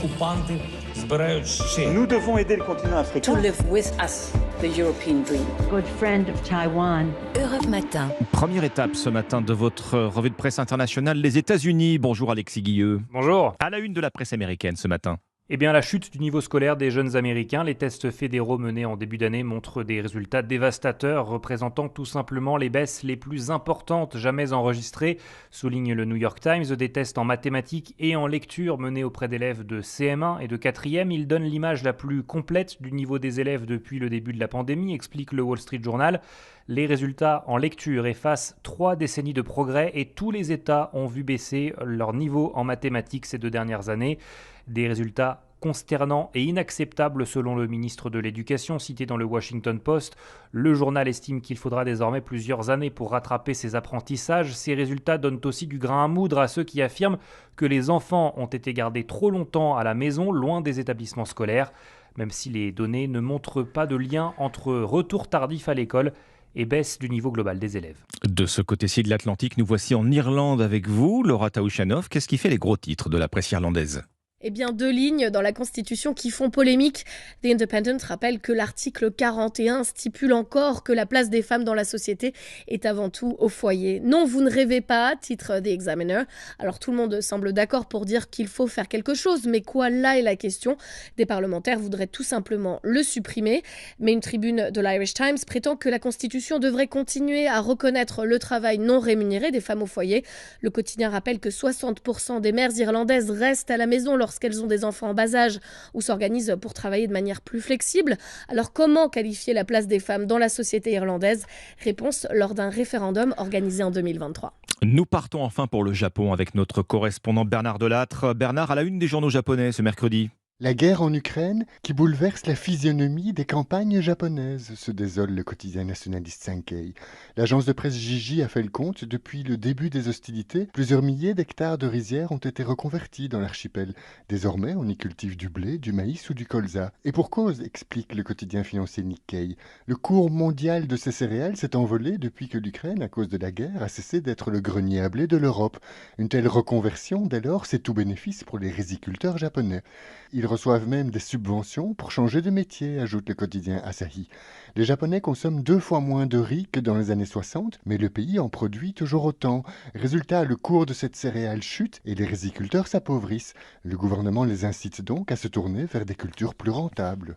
окупанти збирають ще. Nous devons aider le continent africain. To live with us, the European dream. Good friend of Taiwan. Europe Matin. Première étape ce matin de votre revue de presse internationale, les États-Unis. Bonjour Alexis Guilleux. Bonjour. À la une de la presse américaine ce matin. Eh bien, la chute du niveau scolaire des jeunes Américains, les tests fédéraux menés en début d'année montrent des résultats dévastateurs, représentant tout simplement les baisses les plus importantes jamais enregistrées, souligne le New York Times. Des tests en mathématiques et en lecture menés auprès d'élèves de CM1 et de 4e, ils donnent l'image la plus complète du niveau des élèves depuis le début de la pandémie, explique le Wall Street Journal. Les résultats en lecture effacent 3 décennies de progrès et tous les États ont vu baisser leur niveau en mathématiques ces 2 dernières années. Des résultats consternants et inacceptables selon le ministre de l'Éducation cité dans le Washington Post. Le journal estime qu'il faudra désormais plusieurs années pour rattraper ces apprentissages. Ces résultats donnent aussi du grain à moudre à ceux qui affirment que les enfants ont été gardés trop longtemps à la maison, loin des établissements scolaires, même si les données ne montrent pas de lien entre retour tardif à l'école et baisse du niveau global des élèves. De ce côté-ci de l'Atlantique, nous voici en Irlande avec vous, Laura Taouchanov. Qu'est-ce qui fait les gros titres de la presse irlandaise ? Eh bien, 2 lignes dans la Constitution qui font polémique. The Independent rappelle que l'article 41 stipule encore que la place des femmes dans la société est avant tout au foyer. Non, vous ne rêvez pas, titre The Examiner. Alors tout le monde semble d'accord pour dire qu'il faut faire quelque chose, mais quoi, là est la question. Des parlementaires voudraient tout simplement le supprimer, mais une tribune de l'Irish Times prétend que la Constitution devrait continuer à reconnaître le travail non rémunéré des femmes au foyer. Le quotidien rappelle que 60% des mères irlandaises restent à la maison lorsqu'elles ont des enfants en bas âge ou s'organisent pour travailler de manière plus flexible. Alors comment qualifier la place des femmes dans la société irlandaise ? Réponse lors d'un référendum organisé en 2023. Nous partons enfin pour le Japon avec notre correspondant Bernard Delattre. Bernard, à la une des journaux japonais ce mercredi. La guerre en Ukraine qui bouleverse la physionomie des campagnes japonaises, se désole le quotidien nationaliste Sankei. L'agence de presse Jiji a fait le compte. Depuis le début des hostilités, plusieurs milliers d'hectares de rizières ont été reconvertis dans l'archipel. Désormais, on y cultive du blé, du maïs ou du colza. Et pour cause, explique le quotidien financier Nikkei. Le cours mondial de ces céréales s'est envolé depuis que l'Ukraine, à cause de la guerre, a cessé d'être le grenier à blé de l'Europe. Une telle reconversion, dès lors, c'est tout bénéfice pour les riziculteurs japonais. Ils reçoivent même des subventions pour changer de métier, ajoute le quotidien Asahi. Les Japonais consomment 2 fois moins de riz que dans les années 60, mais le pays en produit toujours autant. Résultat, le cours de cette céréale chute et les riziculteurs s'appauvrissent. Le gouvernement les incite donc à se tourner vers des cultures plus rentables.